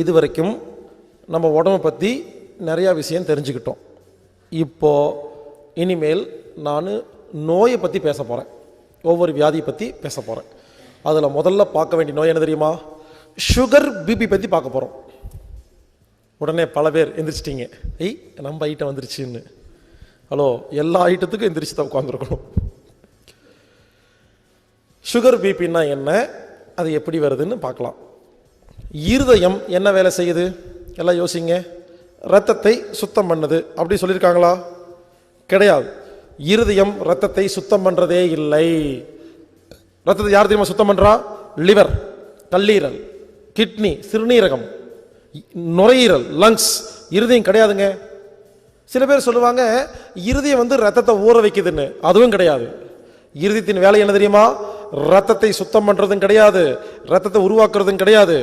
இது வரைக்கும் நம்ம உடம்பை பற்றி நிறையா விஷயம் தெரிஞ்சுக்கிட்டோம். இப்போது இனிமேல் நான் நோயை பற்றி பேச போகிறேன். ஒவ்வொரு வியாதியை பற்றி பேச போகிறேன். அதில் முதல்ல பார்க்க வேண்டிய நோய் என்ன தெரியுமா? சுகர், பிபி பற்றி பார்க்க போகிறோம். உடனே பல பேர் எந்திரிச்சிட்டிங்க, நம்ம ஐட்டம் வந்துருச்சுன்னு. ஹலோ, எல்லா ஐட்டத்துக்கும் எந்திரிச்சு தான் உட்காந்துருக்கணும். சுகர், பிபின்னா என்ன, அது எப்படி வருதுன்னு பார்க்கலாம். இருதயம் என்ன வேலை செய்யுது? எல்லாம் யோசிங்க. இரத்தத்தை சுத்தம் பண்ணுது அப்படி சொல்லியிருக்காங்களா? கிடையாது. இருதயம் இரத்தத்தை சுத்தம் பண்ணுறதே இல்லை. இரத்தத்தை யார் தெரியுமா சுத்தம் பண்ணுறா? லிவர், கல்லீரல், கிட்னி, சிறுநீரகம், நுரையீரல், லங்ஸ். இருதயம் கிடையாதுங்க. சில பேர் சொல்லுவாங்க இருதயம் இரத்தத்தை ஊற வைக்குதுன்னு. அதுவும் கிடையாது. இருதயத்தின் வேலை என்ன தெரியுமா? ரத்தத்தை சுத்தம் பண்றதும் கிடையாது, ரத்தத்தை உருவாக்குறதும் கிடையாது.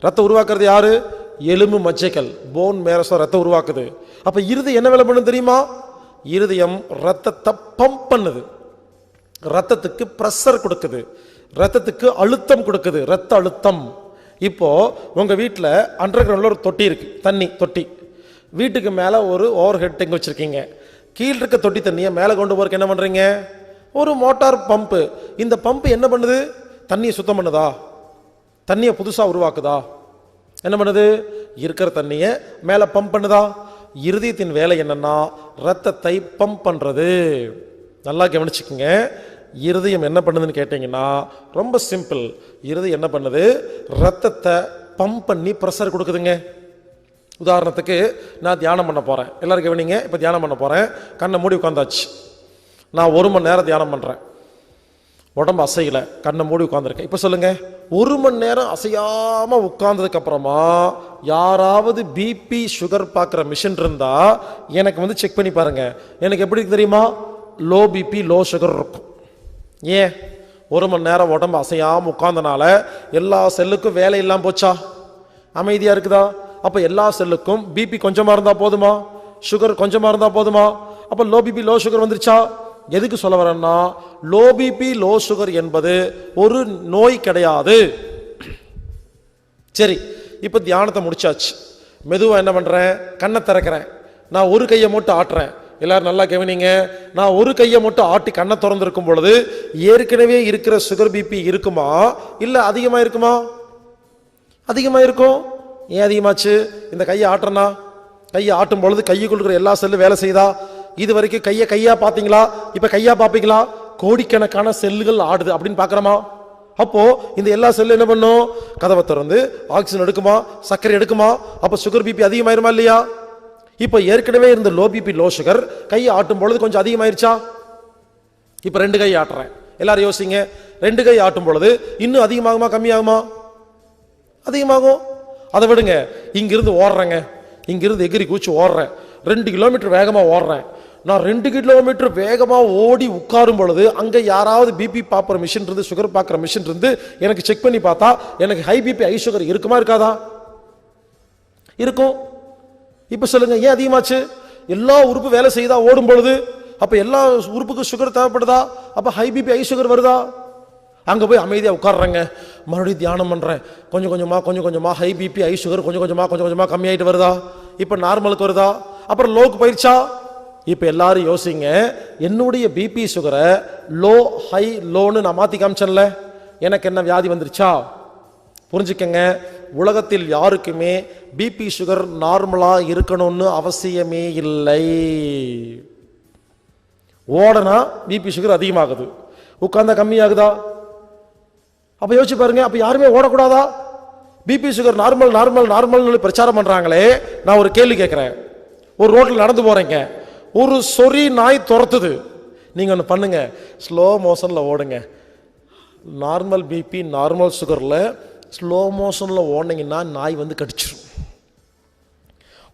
ரத்தம் உருவாக்குறது யாரு? எலும்பு மஜ்ஜைகள், போன் மேரஸோ ரத்தம் உருவாக்குது. அப்ப இருதயம் என்ன வேலை பண்ணும் தெரியுமா? இருதயம் ரத்தத்தை பம்ப் பண்ணுது, ரத்தத்துக்கு பிரஷர் கொடுக்குது, ரத்தத்துக்கு அழுத்தம் கொடுக்குது, ரத்த அழுத்தம். இப்போ உங்க வீட்டில் அண்டர் கிரவுண்ட்ல ஒரு தொட்டி இருக்கு, தண்ணி தொட்டி. வீட்டுக்கு மேலே ஒரு ஓவர் ஹெட் டேங்க் வச்சிருக்கீங்க. கீழ் இருக்க தொட்டி தண்ணியை மேலே கொண்டு போறதுக்கு என்ன பண்றீங்க? ஒரு மோட்டார் பம்பு. இந்த பம்பு என்ன பண்ணுது? தண்ணியை சுத்தம் பண்ணுதா? தண்ணியை புதுசாக உருவாக்குதா? என்ன பண்ணுது? இருக்கிற தண்ணியை மேலே பம்ப் பண்ணுதா? இருதயத்தின் வேலை என்னன்னா ரத்தத்தை பம்ப் பண்ணுறது. நல்லா கவனிச்சுக்குங்க. இருதயம் என்ன பண்ணுதுன்னு கேட்டிங்கன்னா ரொம்ப சிம்பிள். இருதயம் என்ன பண்ணுது? ரத்தத்தை பம்ப் பண்ணி ப்ரெஷர் கொடுக்குதுங்க. உதாரணத்துக்கு நான் தியானம் பண்ண போகிறேன். எல்லாரும் கவனிங்க. இப்போ தியானம் பண்ண போகிறேன். கண்ணை மூடி உட்காந்தாச்சு. நான் 1 மணி நேரம் தியானம் பண்ணுறேன். உடம்பு அசையலை, கண்ணை மூடி உட்காந்துருக்கேன். இப்போ சொல்லுங்கள், 1 மணி நேரம் அசையாமல் உட்கார்ந்ததுக்கு அப்புறமா யாராவது பிபி சுகர் பார்க்குற மிஷின் இருந்தால் எனக்கு செக் பண்ணி பாருங்கள். எனக்கு எப்படி தெரியுமா? லோ பிபி லோ சுகர் இருக்கும். ஏன்? 1 மணி நேரம் உடம்பு அசையாமல் உட்கார்ந்தனால எல்லா செல்லுக்கும் வேலை இல்லாமல் போச்சா? அமைதியாக இருக்குதா? அப்போ எல்லா செல்லுக்கும் பிபி கொஞ்சமாக இருந்தால் போதுமா? சுகர் கொஞ்சமாக இருந்தால் போதுமா? அப்போ லோ பிபி லோ சுகர் வந்துருச்சா? எதுக்கு சொல்ல வரேன்னா, லோ பிபி லோ சுகர் என்பது ஒரு நோய் கிடையாது. சரி, இப்போ தியானத்தை முடிச்சாச்சு. மெதுவாக என்ன பண்ணுறேன்? கண்ணை திறக்கிறேன். நான் ஒரு கையை மட்டும் ஆட்டுறேன். எல்லாரும் நல்லா கவனிங்க. நான் ஒரு கையை மட்டும் ஆட்டி கண்ணை திறந்திருக்கும் பொழுது ஏற்கனவே இருக்கிற சுகர் பிபி இருக்குமா இல்லை அதிகமாக இருக்குமா? அதிகமாக இருக்கும். ஏன் அதிகமாச்சு? இந்த கையை ஆட்டுறனா, கையை ஆட்டும் பொழுது கையுக்குள் இருக்கிற எல்லா செல்லும் வேலை செய்தா? இது வரைக்கும் கையா பார்த்தீங்களா? இப்ப கையா பார்ப்பீங்களா? கோடிக்கணக்கான செல்லுகள் ஆடுது அப்படின்னு பார்க்கறோமா? அப்போ இந்த எல்லா செல்லும் என்ன பண்ணும்? கதவை திறந்து ஆக்சிஜன் எடுக்குமா, சர்க்கரை எடுக்குமா? அப்ப சுகர் பிபி அதிகமாயிருமா இல்லையா? இப்ப ஏற்கனவே இருந்த லோ பிபி லோ சுகர் கையை ஆட்டும் பொழுது கொஞ்சம் அதிகமாயிருச்சா? இப்ப 2 கை ஆட்டுறேன். எல்லாரும் யோசிங்க. 2 கை ஆட்டும் பொழுது இன்னும் அதிகமாகுமா கம்மியாகுமா? அதிகமாகும். அதை விடுங்க. இங்கிருந்து ஓடுறேங்க, இங்கிருந்து எகிரி கூச்சி ஓடுறேன். 2 கிலோமீட்டர் வேகமா ஓடுறேன். நான் 2 கிலோமீட்டர் வேகமா ஓடி உட்காரும் பொழுது அங்க யாராவது பிபி பார்க்குற மிஷின் இருந்து சுகர் பார்க்குற மிஷின் இருந்து எனக்கு செக் பண்ணி பார்த்தா எனக்கு ஹை பிபி ஹை சுகர் இருக்குமா இருக்காதா? இருக்கும். இப்ப சொல்லுங்க, ஏன் அதிகமாச்சு? எல்லா உறுப்பு வேலை செய்தா ஓடும் பொழுது. அப்ப எல்லா உறுப்புக்கு சுகர் தேவைப்படுதா? அப்ப ஹை பிபி ஹை சுகர் வருதா? அங்க போய் அமைதியா உட்கார்றேங்க, மறுபடியும் தியானம் பண்றேன். கொஞ்சம் கொஞ்சமா ஹை பிபி ஹை சுகர் கொஞ்சம் கொஞ்சமா கம்மியாயிட்டு வருதா? இப்ப நார்மலுக்கு வருதா? அப்புறம் லோக்கு போயிருச்சா? இப்ப எல்லாரும் யோசிங்க, என்னுடைய பிபி சுகரை லோ ஹை லோன்னு நான் மாத்தி காமிச்சேன்ல, எனக்கு என்ன வியாதி வந்துருச்சா? புரிஞ்சுக்கங்க, உலகத்தில் யாருக்குமே பிபி சுகர் நார்மலா இருக்கணும்னு அவசியமே இல்லை. ஓடனா பிபி சுகர் அதிகமாகுது, உட்கார்ந்தா கம்மியாகுதா? அப்ப யோசிச்சு பாருங்க, அப்ப யாருமே ஓடக்கூடாதா? BP sugar normal normal normal பிரச்சாரம் பண்றாங்களே, நான் ஒரு கேள்வி கேட்கிறேன். ஒரு ரோட்ல நடந்து போறீங்க, ஒரு சொறி நாய் துரத்துது, நீங்க ஒன்று பண்ணுங்க, ஸ்லோ மோஷன்ல ஓடுங்க. நார்மல் பிபி நார்மல் சுகர்ல ஸ்லோ மோஷன்ல ஓடினீங்கன்னா நாய் வந்து கடிச்சிடும்.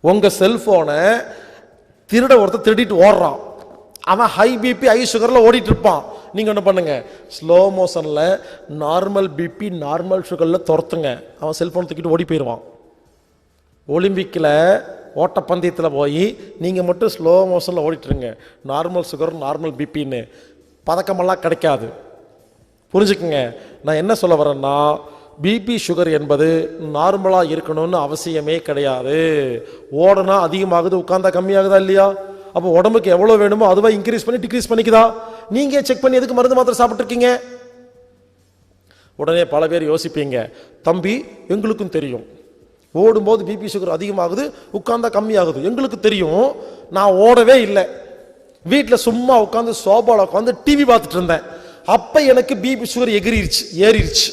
உங்க செல்போனை திருட ஒருத்தர் திருடிட்டு ஓடுறான், அவன் ஹை பிபி ஹை சுகர்ல ஓடிட்டு இருப்பான். நீங்க என்ன பண்ணுங்க, ஸ்லோ மோஷன்ல நார்மல் பிபி நார்மல் சுகர்ல துரத்துங்க, அவன் செல்போன் தூக்கிட்டு ஓடி போயிடுவான். ஒலிம்பிக்ல ஓட்டப்பந்தயத்தில் போய் நீங்க மட்டும் ஸ்லோ மோஷன்ல ஓடிட்டுருங்க, நார்மல் சுகர் நார்மல் பிபின்னு பதக்கமெல்லாம் கிடைக்காது. புரிஞ்சுக்குங்க, நான் என்ன சொல்ல வரேன்னா, பிபி சுகர் என்பது நார்மலா இருக்கணும்னு அவசியமே கிடையாது. ஓடனா அதிகமாகுது, உட்கார்ந்தா கம்மியாகுதா இல்லையா? அப்போ உடம்புக்கு எவ்வளவு வேணுமோ அதுவா இன்க்ரீஸ் பண்ணி டிக்ரீஸ் பண்ணிக்குதா? நீங்க செக் பண்ணி எதுக்கு மருந்து மாத்திரை சாப்பிட்டு இருக்கீங்க? உடனே பல பேர் யோசிப்பீங்க, தம்பி எங்களுக்கும் தெரியும் ஓடும்போது பிபி சுகர் அதிகமாகுது, உட்கார்ந்தா கம்மியாகுது, எங்களுக்கு தெரியும். நான் ஓடவே இல்லை, வீட்டில் சும்மா உட்காந்து சோபாவில் உட்காந்து டிவி பார்த்துட்டு இருந்தேன், அப்ப எனக்கு பிபி சுகர் ஏறிடுச்சு.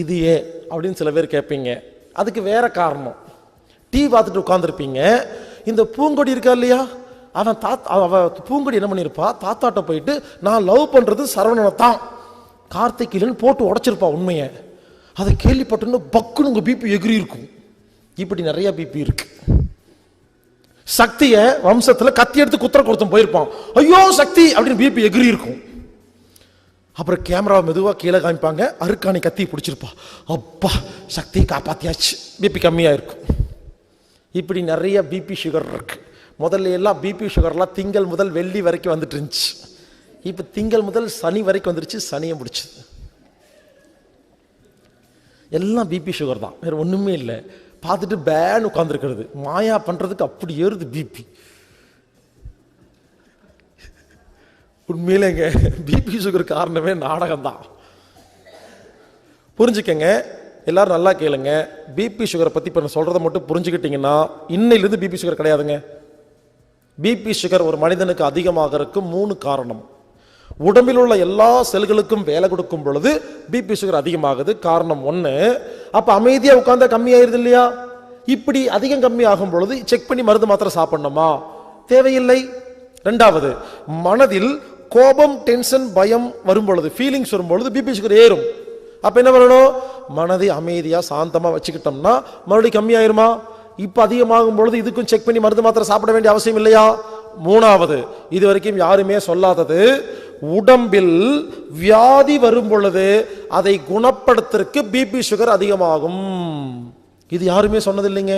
இது ஏன் அப்படின்னு சில பேர் கேட்பீங்க. அதுக்கு வேற காரணம். டிவி பார்த்துட்டு உட்காந்துருப்பீங்க, இந்த பூங்கொடி இருக்கா இல்லையா, அவன் பூங்கொடி என்ன பண்ணிருப்பா, தாத்தாட்ட போயிட்டு நான் லவ் பண்றது சரவணனை தான் கார்த்திகேயன் போட்டு உடைச்சிருப்பா உண்மையை. அதை கேள்விப்பட்டு பக்குன்னு உங்க பிபி எகிரி இருக்கும். இப்படி நிறைய பிபி இருக்கு. சக்திய வம்சத்துல கத்தி எடுத்து குத்துற கொடுத்தும் போயிருப்பான், ஐயோ சக்தி அப்படின்னு பிபி எகிரி இருக்கும். அப்புறம் கேமரா மெதுவா கீழே காமிப்பாங்க, அருக்காணி கத்தி பிடிச்சிருப்பா, அப்பா சக்தியை காப்பாத்தியாச்சு, பிபி கம்மியா இருக்கும். இப்படி நிறைய பிபி சுகர் இருக்கு. முதல்ல எல்லாம் பிபி சுகர்லாம் திங்கள் முதல் வெள்ளி வரைக்கும் வந்துட்டு இருந்துச்சு, இப்ப திங்கள் முதல் சனி வரைக்கும் வந்துருச்சு, சனியை முடிச்சது. எல்லாம் பிபி சுகர் தான், வேற ஒண்ணுமே இல்லை. பார்த்துட்டு பேன் உட்கார்ந்துருக்கிறது, மாயா பண்றதுக்கு அப்படி ஏறுது பிபி. உண்மையிலேங்க பிபி சுகர் காரணமே நாடகம் தான். புரிஞ்சுக்கங்க, எல்லாரும் நல்லா கேளுங்க. பிபி சுகரை பத்தி இப்ப சொல்றதை மட்டும் புரிஞ்சுக்கிட்டீங்கன்னா இன்னையிலிருந்து பிபி சுகர் கிடையாதுங்க. பிபி சுகர் ஒரு மனிதனுக்கு அதிகமாகிறதுக்கு 3 காரணம். உடம்பில் உள்ள எல்லா செல்களுக்கும் வேலை கொடுக்கும் பொழுது பிபி சுகர் அதிகமாகுது. காரணம் 1, அப்ப அமைதியா உட்கார்ந்தா கம்மியாயிருது இல்லையா? இப்படி அதிகம் கம்மி ஆகும் பொழுது செக் பண்ணி மருந்து மாத்திரை சாப்பிடணுமா? தேவையில்லை. 2வது, மனதில் கோபம் டென்ஷன் பயம் வரும் பொழுது, ஃபீலிங்ஸ் வரும் பொழுது பிபி சுகர் ஏறும். அப்ப என்ன பண்ணணும், மனதை அமைதியா சாந்தமா வச்சுக்கிட்டோம்னா மறுபடியும் கம்மியாயிருமா? இப்ப அதிகமாகும் பொழுது இதுக்கும் செக் பண்ணி மருந்து மாத்திரை சாப்பிட வேண்டிய அவசியம் இல்லையா? 3வது, இது வரைக்கும் யாருமே சொல்லாதது, உடம்பில் வியாதி வரும் பொழுது அதை குணப்படுத்துறதுக்கு பிபி சுகர் அதிகமாகும். இது யாருமே சொன்னது இல்லைங்க.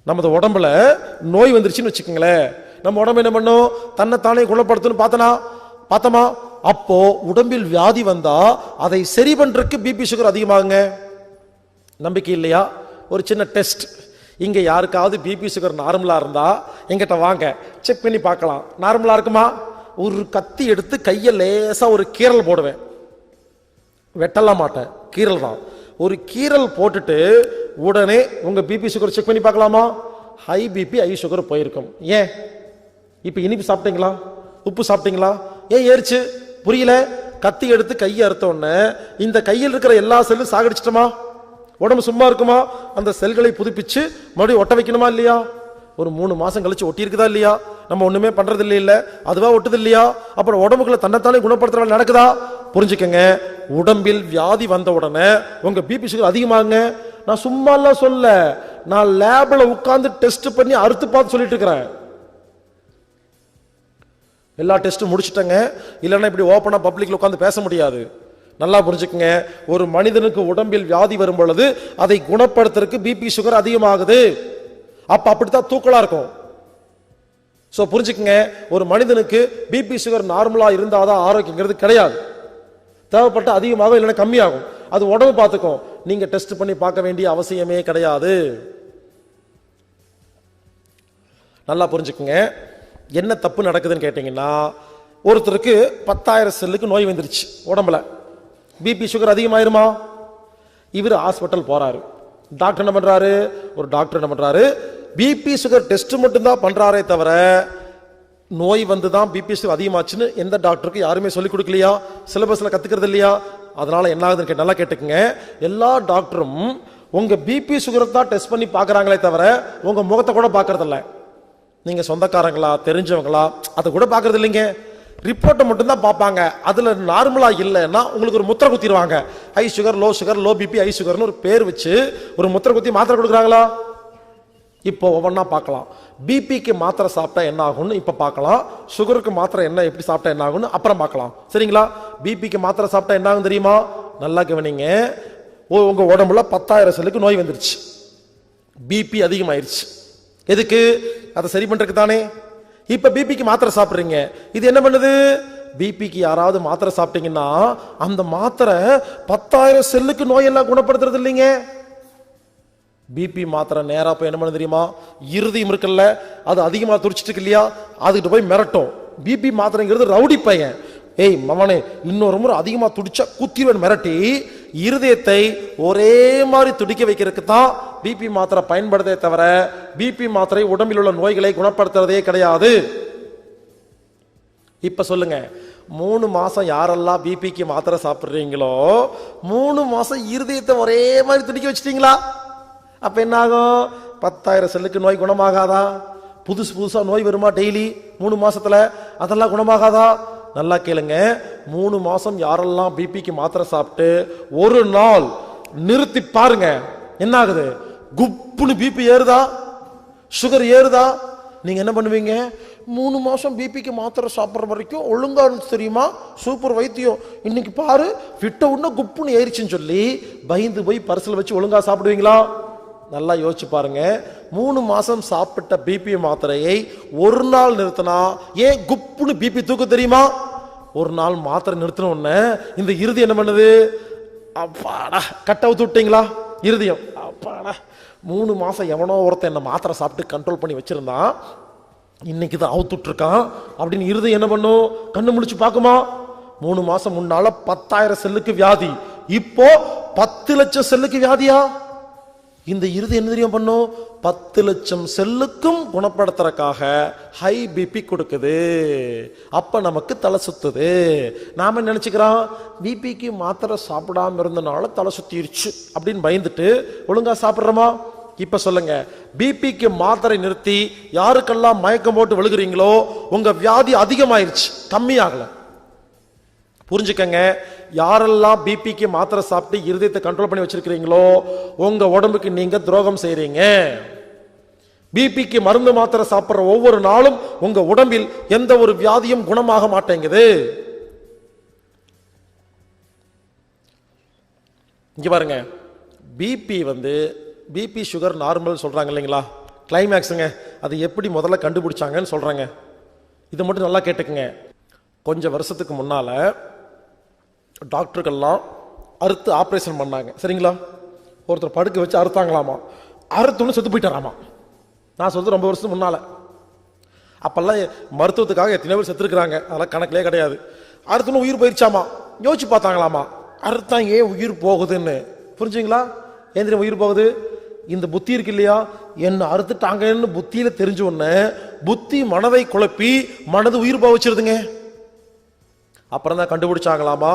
நமது உடம்புல நோய் வந்துருச்சுன்னு வச்சுக்கோங்களேன், நம்ம உடம்பு என்ன பண்ணும், தன்னைத்தானே குணப்படுத்தணும் பார்த்தோமா? அப்போ உடம்பில் வியாதி வந்தா அதை சரி பண்றதுக்கு பிபி சுகர் அதிகமாகுங்க. நம்பிக்கை இல்லையா? ஒரு சின்ன டெஸ்ட். இங்க யாருக்காவது பிபி சுகர் நார்மலா இருந்தா எங்கிட்ட வாங்க, செக் பண்ணி பார்க்கலாம். நார்மலா இருக்குமா? ஒரு கத்தி எடுத்து கையை லேசா ஒரு கீறல் போடுவேன், வெட்டலாம் மாட்டேன், கீறல் தான். ஒரு கீறல் போட்டுட்டு உடனே உங்க பிபி சுகர் செக் பண்ணி பார்க்கலாமா? ஹை பிபி ஹை சுகர் போயிருக்கும். ஏன்? இப்ப இனிப்பு சாப்பிட்டீங்களா, உப்பு சாப்பிட்டீங்களா, ஏன் ஏறிச்சு? புரியல. கத்தி எடுத்து கையை அறுத்த உடனே இந்த கையில் இருக்கிற எல்லா செல்லும் சாகடிச்சிட்டோமா? உடம்பு சும்மா இருக்குமா? அந்த செல்களை புதுப்பிச்சு மறுபடியும் ஒட்ட வைக்கணுமா இல்லையா? ஒரு 3 மாசம் கழிச்சு ஒட்டி இருக்குதா இல்லையா? நம்ம ஒண்ணுமே பண்றது இல்ல, அதுவா ஒட்டுது இல்லையா? அப்புறம் உடம்புக்குள்ள தன்னைத்தானே குணப்படுத்துற நடக்குதா? புரிஞ்சுக்கங்க, உடம்பில் வியாதி வந்த உடனே உங்க பிபி சுகர் அதிகமாகுங்க. நான் சும்மா எல்லாம் சொல்ல, நான் லேப்ல உட்கார்ந்து டெஸ்ட் பண்ணி அறுத்து பார்த்து சொல்லிட்டு இருக்கிறேன். எல்லா டெஸ்ட்டும் முடிச்சுட்டேங்க, இல்லைன்னா இப்படி ஓப்பனா பப்ளிக்ல உட்காந்து பேச முடியாது. நல்லா புரிஞ்சுக்கங்க, ஒரு மனிதனுக்கு உடம்பில் வியாதி வரும் பொழுது அதை குணப்படுத்துறதுக்கு பிபி சுகர் அதிகமாகுது. அப்ப அப்படித்தான் தூக்கலா இருக்கும். சோ புரிஞ்சுக்கங்க, ஒரு மனிதனுக்கு பிபி சுகர் நார்மலா இருந்தாதான் ஆரோக்கியங்கிறது கிடையாது. தேவைப்பட்ட அதிகமாக இல்லைன்னா கம்மியாகும். அது உடம்பு பார்த்துக்கும், நீங்க டெஸ்ட் பண்ணி பார்க்க வேண்டிய அவசியமே கிடையாது. நல்லா புரிஞ்சுக்கங்க, என்ன தப்பு நடக்குதுன்னு கேட்டீங்கன்னா, ஒருத்தருக்கு 10,000 செல்லுக்கு நோய் வந்துருச்சு உடம்புல. பிபி சுகர் அதிகமாயிருமா? இவர் ஹாஸ்பிட்டல் போறாரு. டாக்டர் என்ன பண்றாரு? ஒரு டாக்டர் என்ன பண்றாரு, பிபி சுகர் டெஸ்ட் மட்டும்தான் பண்றாரே தவிர நோய் வந்து தான் பிபி சுகர் அதிகமாச்சுன்னு எந்த டாக்டருக்கு யாருமே சொல்லிக் கொடுக்கலையா, சிலபஸ்ல கத்துக்கிறது இல்லையா? அதனால என்ன ஆகுதுன்னு நல்லா கேட்டுக்குங்க, எல்லா டாக்டரும் உங்க பிபி சுகரை தான் டெஸ்ட் பண்ணி பாக்குறாங்களே தவிர உங்க முகத்தை கூட பாக்குறது இல்ல. நீங்க சொந்தக்காரங்களா தெரிஞ்சவங்களா அதை கூட பாக்குறது இல்லைங்க. ரிப்போர்ட்டை மட்டும்தான் பார்ப்பாங்க. அதுல நார்மலா இல்லைன்னா உங்களுக்கு ஒரு முத்திரை குத்திடுவாங்க. High sugar, low BP, high சுகர்னு ஒரு பேர் வச்சு ஒரு முத்திரை குத்தி மாத்திரை கொடுக்குறாங்களா? இப்போ ஒவ்வொன்றா பார்க்கலாம். பிபிக்கு மாத்திரை சாப்பிட்டா என்ன ஆகும்னு இப்போ பார்க்கலாம். சுகருக்கு மாத்திரை என்ன எப்படி சாப்பிட்டா என்ன ஆகும்னு அப்புறம் பார்க்கலாம். சரிங்களா? பிபிக்கு மாத்திரை சாப்பிட்டா என்ன ஆகும் தெரியுமா? நல்லா கவனிங்க. உங்க உடம்புல 10,000 செல்லுக்கு நோய் வந்துருச்சு, பிபி அதிகமாயிருச்சு. எதுக்கு? அதை சரி பண்றதுக்கு தானே. இப்ப பிபிக்கு மாத்திரை சாப்பிடுறீங்க. இது என்ன பண்ணுது? பிபிக்கு யாராவது மாத்திரை சாப்பிட்டீங்கன்னா அந்த மாத்திரை 10,000 செல்லுக்கு நோயெல்லாம் குணப்படுத்துறது இல்லைங்க. பிபி மாத்திரை நேரா போய் என்ன பண்ண தெரியுமா? இருதயம் இருக்குல்ல, அது அதிகமா துடிச்சிட்டு இருக்கு இல்லையா, அதுகிட்ட போய் மிரட்டும். பிபி மாத்திரைங்கிறது ரவுடி பையன். ஏய் மவனே, இன்னொரு முறை அதிகமா துடிச்சா குத்திவன் மிரட்டி இருதயத்தை ஒரே மாதிரி துடிக்க வைக்கிறதுக்கு தான் பிபி மாத்திரை பயன்படுத்தே தவிர பிபி மாத்திரை உடம்பில் உள்ள நோய்களை குணப்படுத்துறதே கிடையாது. இப்ப சொல்லுங்க, 3 மாசம் யாரெல்லாம் பிபிக்கு மாத்திரை சாப்பிடுறீங்களோ 3 மாசம் இருதயத்தை ஒரே மாதிரி துடிக்க வச்சிட்டீங்களா? அப்ப என்ன ஆகும்? 10,000 செல்லுக்கு நோய் குணமாகாதா? புதுசா நோய் வருமா டெய்லி 3 மாசத்துல? அதெல்லாம் குணமாகாதா? நல்லா கேளுங்க. 3 மாசம் யாரெல்லாம் பிபிக்கு மாத்திரை சாப்பிட்டு ஒரு நாள் நிறுத்தி பாருங்க, என்ன ஆகுது? குப்புன்னு பிபி ஏறுதா, சுகர் ஏறுதா? நீங்க என்ன பண்ணுவீங்க? 3 மாசம் பிபிக்கு மாத்திரை சாப்பிட்ற வரைக்கும் ஒழுங்கா இருந்துச்சு தெரியுமா, சூப்பர் வைத்தியம், இன்னைக்கு பாரு விட்ட உடனே குப்புன்னு ஏறிச்சுன்னு சொல்லி பயந்து போய் பரிசல் வச்சு ஒழுங்கா சாப்பிடுவீங்களா? நல்லா யோசிச்சு பாருங்க. 3 மாசம் சாப்பிட்ட பிபி மாத்திரையை ஒரு நாள் நிறுத்தினா ஏன் குப்புன்னு பிபி தூக்க தெரியுமா? ஒரு நாள் மாத்திரை நிறுத்தின உடனே இந்த இருதயம் என்ன பண்ணுது? அப்பாடா, கட்ட அவுத்து விட்டீங்களா இருதயம்? அப்பாடா, 3 மாசம் எவனோ ஒருத்தன் என்ன மாத்திரை சாப்பிட்டு கண்ட்ரோல் பண்ணி வச்சிருந்தான், இன்னைக்கு தான் அவுத்துட்டு இருக்கான் அப்படின்னு இருதயம் என்ன பண்ணும்? கண்ணு முடிச்சு பார்க்குமா? 3 மாசம் முன்னால 10,000 செல்லுக்கு வியாதி, இப்போ 10 லட்சம் செல்லுக்கு வியாதியா? இந்த இருதயம் என்ன தெரியும் பண்ணும்? 10 லட்சம் செல்லுக்கும் குணப்படுத்துறதுக்காக ஹை பிபி கொடுக்குது. அப்ப நமக்கு தலை சுத்துது. நாம நினைச்சுக்கிறோம் பிபிக்கு மாத்திரை சாப்பிடாம இருந்தனால தலை சுத்திருச்சு அப்படின்னு பயந்துட்டு ஒழுங்கா சாப்பிடுறோமா? இப்ப சொல்லுங்க, பிபிக்கு மாத்திரை நிறுத்தி யாருக்கெல்லாம் மயக்கம் போட்டு விழுகிறீங்களோ உங்க வியாதி அதிகமாயிருச்சு, கம்மியாகல. புரிஞ்சுக்கங்க, யாரெல்லாம் பிபிக்கு மாத்திரை சாப்பிட்டு இருதயத்தை கண்ட்ரோல் பண்ணி வச்சிருக்கிறீங்களோ உங்க உடம்புக்கு நீங்க துரோகம் செய்றீங்க. பிபிக்கு மருந்து மாத்திரை சாப்பிடுற ஒவ்வொரு நாளும் உங்க உடம்பில் எந்த ஒரு வியாதியும் குணமாக மாட்டேங்குது. இங்க பாருங்க, பிபி சுகர் நார்மல் சொல்றாங்க இல்லைங்களா, கிளைமேக்ஸுங்க, அது எப்படி முதல்ல கண்டுபிடிச்சாங்கன்னு சொல்றாங்க. இதை மட்டும் நல்லா கேட்டுக்குங்க. கொஞ்சம் வருஷத்துக்கு முன்னால டாக்டர்கள்லாம் அறுத்து ஆப்ரேஷன் பண்ணாங்க. சரிங்களா? ஒருத்தர் படுக்க வச்சு அறுத்தாங்களாமா, அறுத்துன்னு செத்து போயிட்டாராமா. நான் சொல்றது ரொம்ப வருஷத்துக்கு முன்னால. அப்பெல்லாம் மருத்துவத்துக்காக எத்தனை பேர் செத்துருக்குறாங்க, அதெல்லாம் கணக்கிலே கிடையாது. அறுத்துன்னு உயிர் போயிருச்சாமா. யோசிச்சு பார்த்தாங்களாமா, அறுத்தா ஏன் உயிர் போகுதுன்னு. புரிஞ்சுங்களா? ஏன் உயிர் போகுது? இந்த புத்தி இருக்கு இல்லையா, என்ன அறுத்துட்டாங்கன்னு புத்தியில தெரிஞ்ச உடனே புத்தி மனதை குழப்பி மனது உயிர் போக வச்சிருதுங்க. அப்புறம் தான் கண்டுபிடிச்சாங்களாமா,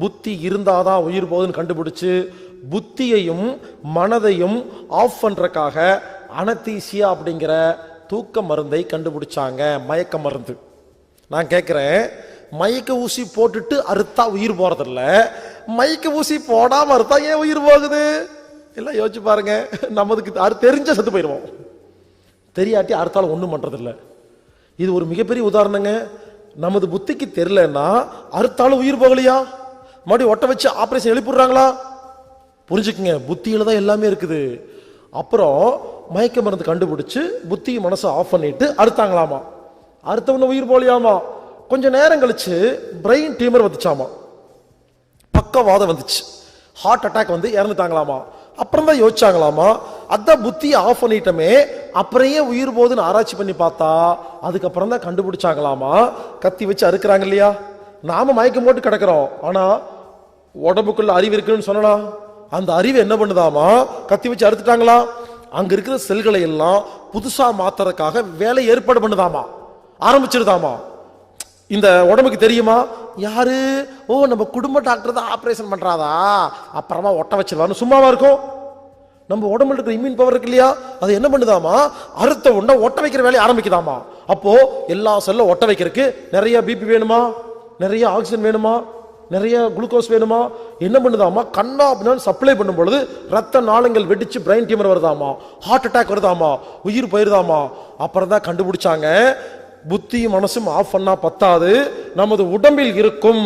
புத்தி இருந்தாதான் உயிர் போகுதுன்னு கண்டுபிடிச்சு புத்தியையும் மனதையும் ஆஃப் பண்றதுக்காக அனதீசியா அப்படிங்கிற தூக்க மருந்தை கண்டுபிடிச்சாங்க, மயக்க மருந்து. நான் கேட்கிறேன், மயக்க ஊசி போட்டுட்டு அறுத்தா உயிர் போறதில்ல, மயக்க ஊசி போடாம அறுத்தா ஏன் உயிர் போகுது? எல்லாம் யோசிச்சு பாருங்க. நமக்கு தெரிஞ்ச செத்து போயிடுவோம், தெரியாட்டி அறுத்தாலும் ஒண்ணும் பண்றது இல்லை. இது ஒரு மிகப்பெரிய உதாரணங்க. நமது புத்திக்கு தெரியலன்னா அறுத்தாலும் உயிர் போகலையா? மறுபடியும் ஒட்ட வச்சு ஆபரேஷன் எழுப்பிடுறாங்களா? புரிஞ்சுக்குங்க, புத்தியில தான் எல்லாமே இருக்குது. அப்புறம் மயக்க மருந்து கண்டுபிடிச்சு புத்தி மனசை ஆஃப் பண்ணிட்டு அறுத்தாங்களாமா. அறுத்தவன உயிர் போகலையாமா. கொஞ்ச நேரம் கழிச்சு பிரெயின் டியூமர் வந்துச்சாமா, பக்கவாதம் வந்துச்சு, ஹார்ட் அட்டாக் வந்து இறந்துட்டாங்களாமா. அப்புறம் தான் யோசிச்சாங்களாமா, அதான் புத்தியை ஆஃப் பண்ணிட்டோமே, அப்புறையே உயிர் போகுதுன்னு ஆராய்ச்சி பண்ணி பார்த்தா அதுக்கப்புறம் தான் கண்டுபிடிச்சாங்களாமா. கத்தி வச்சு அறுக்கிறாங்க இல்லையா, நாம மயக்கம் போட்டு கிடக்கிறோம், ஆனா உடம்புக்குள்ள அறிவு இருக்குன்னு சொன்னா அந்த அறிவு என்ன பண்ணுதாமா, கத்தி வச்சு அறுத்துட்டாங்களா, அங்க இருக்கிற செல்களை எல்லாம் புதுசா மாத்துறதுக்காக வேலை ஏற்பாடு பண்ணுதாமா, ஆரம்பிச்சிருதாமா. இந்த உடம்புக்கு தெரியுமா யாரு, ஓ நம்ம குடும்ப டாக்டர் தான் ஆபரேஷன் பண்றாதா, அப்புறமா ஒட்ட வச்சிருவான்னு சும்மாவா இருக்கும். நம்ம உடம்புல இருக்கிற இம்யூன் பவர் இருக்கு இல்லையா, அது என்ன பண்ணுதாமா, அறுத்த உடனே ஒட்ட வைக்கிற வேலையை ஆரம்பிக்குதாமா. அப்போ எல்லா செல்லும் ஒட்ட வைக்கிறதுக்கு நிறைய பிபி வேணுமா, நிறைய ஆக்சிஜன் வேணுமா, நிறைய குளுக்கோஸ் வேணுமா, என்ன பண்ணுதாமா, கண்ணா அப்படின்னு சப்ளை பண்ணும் பொழுது ரத்த நாளங்கள் வெடிச்சு பிரெயின் டியூமர் வருதாமா, ஹார்ட் அட்டாக் வருதாமா, உயிர் போயிருதாமா. அப்புறம் தான் கண்டுபிடிச்சாங்க புத்தி மனசும் ஆஃப் பண்ணா பத்தாது, நமது உடம்பில் இருக்கும்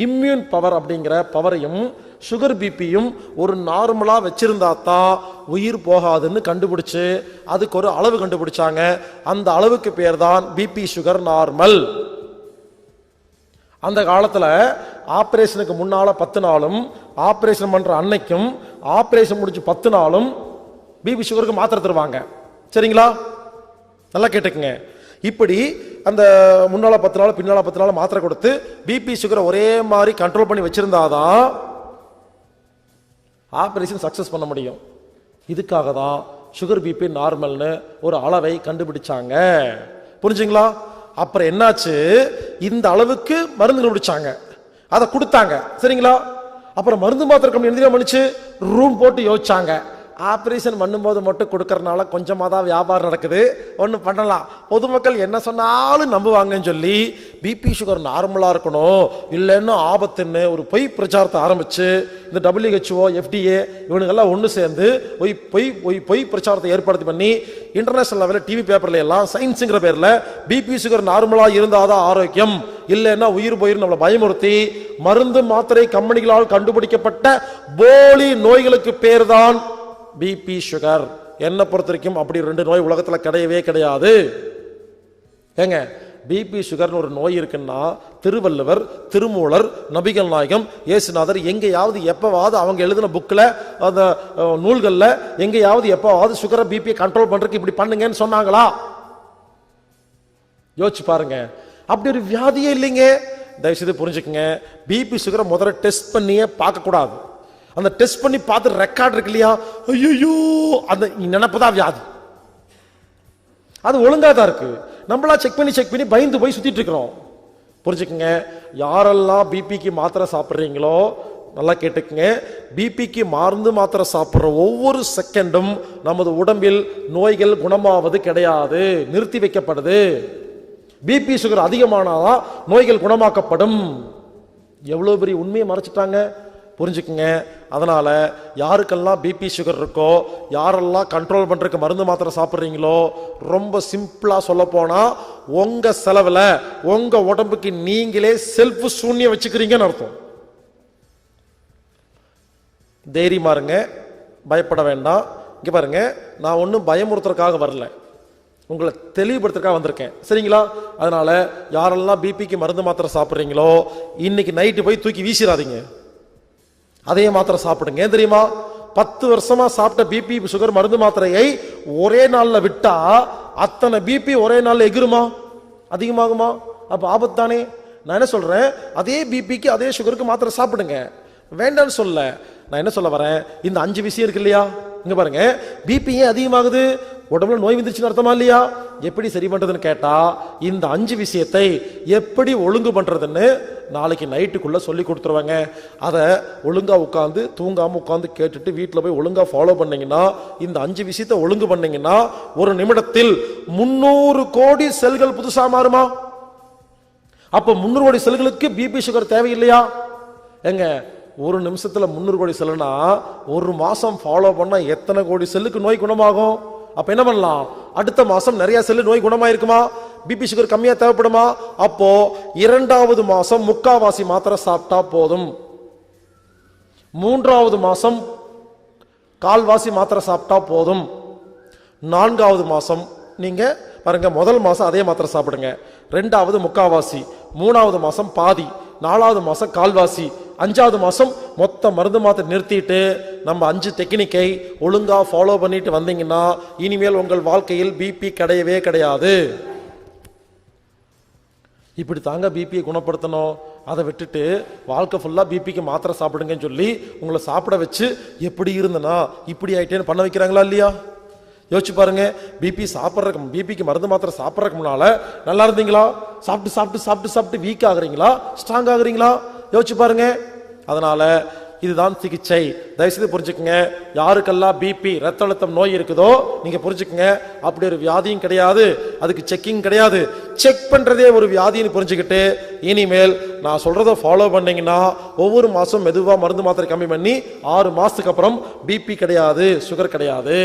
இம்யூன் பவர் அப்படிங்கிற பவரையும் சுகர் பிபியும் ஒரு நார்மலா வச்சிருந்தா தான் உயிர் போகாதுன்னு கண்டுபிடிச்சு அதுக்கு ஒரு அளவு கண்டுபிடிச்சாங்க. அந்த அளவுக்கு பேர் தான் பிபி சுகர் நார்மல். அந்த காலத்துல ஆபரேஷனுக்கு முன்னால 10 நாளும் ஆபரேஷன் பண்ற அன்னைக்கும் ஆபரேஷன் முடிச்சு 10 நாளும் பிபி சுகருக்கு மாத்திரை தருவாங்க. சரிங்களா, நல்லா கேட்டுக்குங்க. இப்படி அந்த முன்னால 10 நாள் பின்னால 10 நாள் மாத்திரை கொடுத்து பிபி சுகரை ஒரே மாதிரி கண்ட்ரோல் பண்ணி வச்சிருந்தாதான் ஆபரேஷன் சக்சஸ் பண்ண முடியும். இதுக்காக தான் சுகர் பிபி நார்மல்னு ஒரு அளவை கண்டுபிடிச்சாங்க. புரிஞ்சுங்களா? அப்புறம் என்னாச்சு, இந்த அளவுக்கு மருந்து கண்டுபிடிச்சாங்க, அதை கொடுத்தாங்க. சரிங்களா, அப்புறம் மருந்து மாத்திரை கம்பெனி என்ன பண்ணுச்சு, ரூம் போட்டு யோசிச்சாங்க, ஆபரேஷன் பண்ணும்போது மட்டும் கொடுக்கறதுனால கொஞ்சமாக தான் வியாபாரம் நடக்குது, ஒன்று பண்ணலாம், பொதுமக்கள் என்ன சொன்னாலும் நம்புவாங்கன்னு சொல்லி பிபி சுகர் நார்மலாக இருக்கணும் இல்லைன்னு ஆபத்துன்னு ஒரு பொய் பிரச்சாரத்தை ஆரம்பிச்சு இந்த WHO FDA இவனுங்கெல்லாம் ஒன்று சேர்ந்து பொய் பிரச்சாரத்தை ஏற்படுத்தி பண்ணி இன்டர்நேஷனல் லெவலில் டிவி பேப்பர்ல எல்லாம் சயின்ஸுங்கிற பேரில் பிபி சுகர் நார்மலாக இருந்தாதான் ஆரோக்கியம், இல்லைன்னா உயிர் போயிரு நம்மளை பயமுறுத்தி மருந்து மாத்திரை கம்பெனிகளால் கண்டுபிடிக்கப்பட்ட போலி நோய்களுக்கு பேர் தான் பிபி சுகர். என்ன பொறுத்த வரைக்கும் அப்படி 2 நோய் உலகத்துல கிடையவே கிடையாது. ஏங்க, பிபி சுகர்னு ஒரு நோய் இருக்குன்னா திருவள்ளுவர், திருமூலர், நபிகள் நாயகம், இயேசுநாதர் எங்கேயாவது எப்பவாவது அவங்க எழுதின புக்கில் அந்த நூல்களில் எங்கேயாவது எப்பவாவது சுகரை பிபியை கண்ட்ரோல் பண்றதுக்கு இப்படி பண்ணுங்கன்னு சொன்னாங்களா? யோசிச்சு பாருங்க. அப்படி ஒரு வியாதியே இல்லைங்க. தயவுசெய்து புரிஞ்சுக்குங்க, பிபி சுகரை முதல்ல டெஸ்ட் பண்ணியே பார்க்க கூடாது. அந்த டெஸ்ட் பண்ணி பார்த்து ரெக்கார்ட் இருக்கு இல்லையா, ஐயோ அந்த நினைப்புதான் வியாதி. அது ஒழுங்கா தான் இருக்கு, நம்மளா செக் பண்ணி பயந்து போய் சுத்திட்டு இருக்கிறோம். புரிஞ்சுக்குங்க, யாரெல்லாம் பிபிக்கு மாத்திரை சாப்பிட்றீங்களோ நல்லா கேட்டுக்குங்க, பிபிக்கு மருந்து மாத்திரை சாப்பிட்ற ஒவ்வொரு செகண்டும் நமது உடம்பில் நோய்கள் குணமாவது கிடையாது, நிறுத்தி வைக்கப்படுது. பிபி சுகர் அதிகமானாதான் நோய்கள் குணமாக்கப்படும். எவ்வளவு பெரிய உண்மையை மறைச்சிட்டாங்க, புரிஞ்சுக்குங்க. அதனால யாருக்கெல்லாம் பிபி சுகர் இருக்கோ, யாரெல்லாம் கண்ட்ரோல் பண்றதுக்கு மருந்து மாத்திரை சாப்பிட்றீங்களோ, ரொம்ப சிம்பிளா சொல்ல போனா உங்க செலவுல உங்க உடம்புக்கு நீங்களே செல்ஃப் சூன்யம் வச்சுக்கிறீங்கன்னு அர்த்தம். தைரியமா இருங்க, பயப்பட வேண்டாம். இங்க பாருங்க, நான் ஒன்றும் பயமுறுத்துறதுக்காக வரல, உங்களை தெளிவுபடுத்துறதுக்காக வந்திருக்கேன். சரிங்களா? அதனால யாரெல்லாம் பிபிக்கு மருந்து மாத்திரை சாப்பிட்றீங்களோ இன்னைக்கு நைட்டு போய் தூக்கி வீசிடாதீங்க, அதே மாத்திரை சாப்பிடுங்க. ஏன் தெரியுமா, 10 வருஷமா சாப்பிட்ட பிபி சுகர் மருந்து மாத்திரையை ஒரே நாள்ல விட்டா அத்தனை பிபி ஒரே நாள்ல எகிருமா, அதிகமாகுமா? அப்ப ஆபத்தானே. நான் என்ன சொல்றேன், அதே பிபிக்கு அதே சுகருக்கு மாத்திரை சாப்பிடுங்க, வேண்டான்னு சொல்ல. நான் என்ன சொல்ல வரேன், இந்த 5 விஷயம் இருக்கு இல்லையா, இங்க பாருங்க, பிபி ஏன் அதிகமாகுது, உடம்புல நோய் வந்துருச்சுன்னு அர்த்தமா இல்லையா? எப்படி சரி பண்றதுன்னு கேட்டா இந்த 5 விஷயத்தை எப்படி ஒழுங்கு பண்றதுன்னு நாளைக்கு நைட்டுக்குள்ள சொல்லி கொடுத்துருவாங்க. அதை ஒழுங்கா உட்காந்து தூங்காம உட்காந்து கேட்டுட்டு வீட்டில் போய் ஒழுங்கா ஃபாலோ பண்ணீங்கன்னா, இந்த 5 விஷயத்தை ஒழுங்கு பண்ணீங்கன்னா ஒரு நிமிடத்தில் 300 கோடி செல்கள் புதுசா மாறுமா? அப்ப 300 கோடி செல்களுக்கு பிபி சுகர் தேவையில்லையா? எங்க ஒரு நிமிஷத்துல 300 கோடி செல்லுனா ஒரு மாசம் ஃபாலோ பண்ணா எத்தனை கோடி செல்லுக்கு நோய் குணமாகும்? அப்ப என்ன பண்ணலாம், அடுத்த மாசம் நிறைய செல்லு நோய் குணமாயிருக்குமா, பிபி சுகர் கம்மியா தேவைப்படுமா? அப்போ 2வது மாசம் 3/4 மாத்திரை சாப்பிட்டா போதும், 3வது மாசம் 1/4 மாத்திரை சாப்பிட்டா போதும், 4வது மாசம் நீங்க பாருங்க, முதல் மாசம் அதே மாத்திரை சாப்பிடுங்க, 2வது 3/4, 3வது மாசம் பாதி, 4வது மாசம் 1/4, 5வது மாசம் மொத்த மருந்து மாத்திரை நிறுத்திட்டு நம்ம 5 டெக்னிக்கை ஒழுங்கா ஃபாலோ பண்ணிட்டு வந்தீங்கன்னா இனிமேல் உங்கள் வாழ்க்கையில் பிபி கிடையவே கிடையாது. இப்படி தாங்க பிபியை குணப்படுத்தணும். அதை விட்டுட்டு வாழ்க்கை ஃபுல்லா பிபிக்கு மாத்திரை சாப்பிடுங்கன்னு சொல்லி உங்களை சாப்பிட வச்சு எப்படி இருந்தனா இப்படி ஆயிட்டேன்னு பண்ண வைக்கிறாங்களா இல்லையா? யோசிச்சு பாருங்க. பிபிக்கு மருந்து மாத்திரை சாப்பிட்றதுக்கு முன்னால நல்லா இருந்தீங்களா? சாப்பிட்டு சாப்பிட்டு சாப்பிட்டு சாப்பிட்டு வீக் ஆகுறீங்களா, ஸ்ட்ராங் ஆகுறீங்களா? யோசிச்சு பாருங்க. அதனால இதுதான் சிகிச்சை. தயவுசெய்து புரிஞ்சுக்குங்க. யாருக்கெல்லாம் பிபி ரத்த அழுத்தம் நோய் இருக்குதோ நீங்க புரிஞ்சுக்குங்க, அப்படி ஒரு வியாதியும் கிடையாது, அதுக்கு செக்கிங் கிடையாது. செக் பண்றதே ஒரு வியாதின்னு புரிஞ்சுக்கிட்டு இனிமேல் நான் சொல்றதை ஃபாலோ பண்ணீங்கன்னா ஒவ்வொரு மாசம் மெதுவா மருந்து மாத்திரை கம்மி பண்ணி 6 மாசத்துக்கு அப்புறம் பிபி கிடையாது, சுகர் கிடையாது.